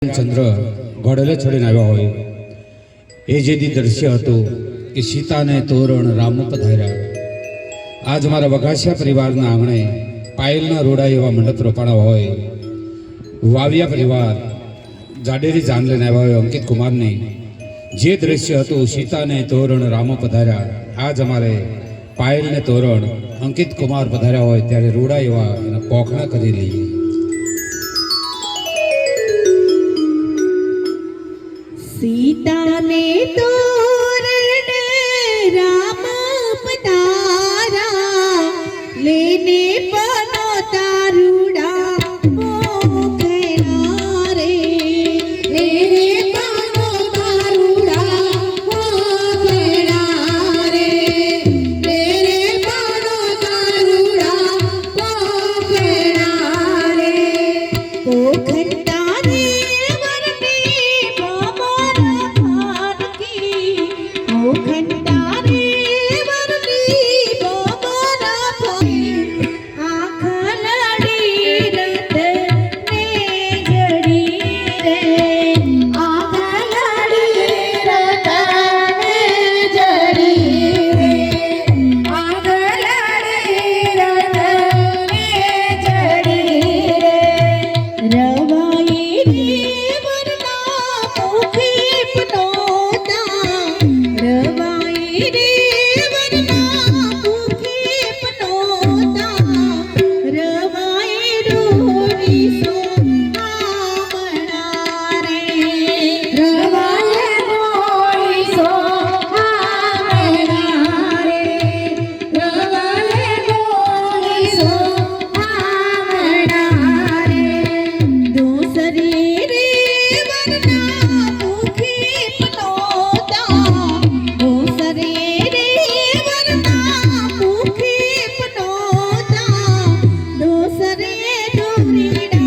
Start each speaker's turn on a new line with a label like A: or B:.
A: ચંદ્ર ઘોડલે ચડીને આવ્યા હોય એ જે દી દ્રશ્ય હતું કે સીતાને તોરણ રામ પધાર્યા. આજ મારા વઘાસિયા પરિવારના આંગણે પાયલના રોડા એવા મંડપ રોપાણા હોય. વાવિયા પરિવાર જાડેરી જાન લઈને આવ્યા હોય અંકિત કુમારની જે દ્રશ્ય હતું સીતાને તોરણ રામ પધાર્યા. આજ અમારે પાયલને તોરણ અંકિત કુમાર પધાર્યા હોય ત્યારે રોડા એવા એના પોખણા કરી લઈએ.
B: सीता ने तोरण राम पधारा लेने पनो तारुड़ा मोखना रे लेने पनो तारुड़ा मोखना रे लेने पनो तारुड़ा मोखना रे पोखंडा रे Freedom.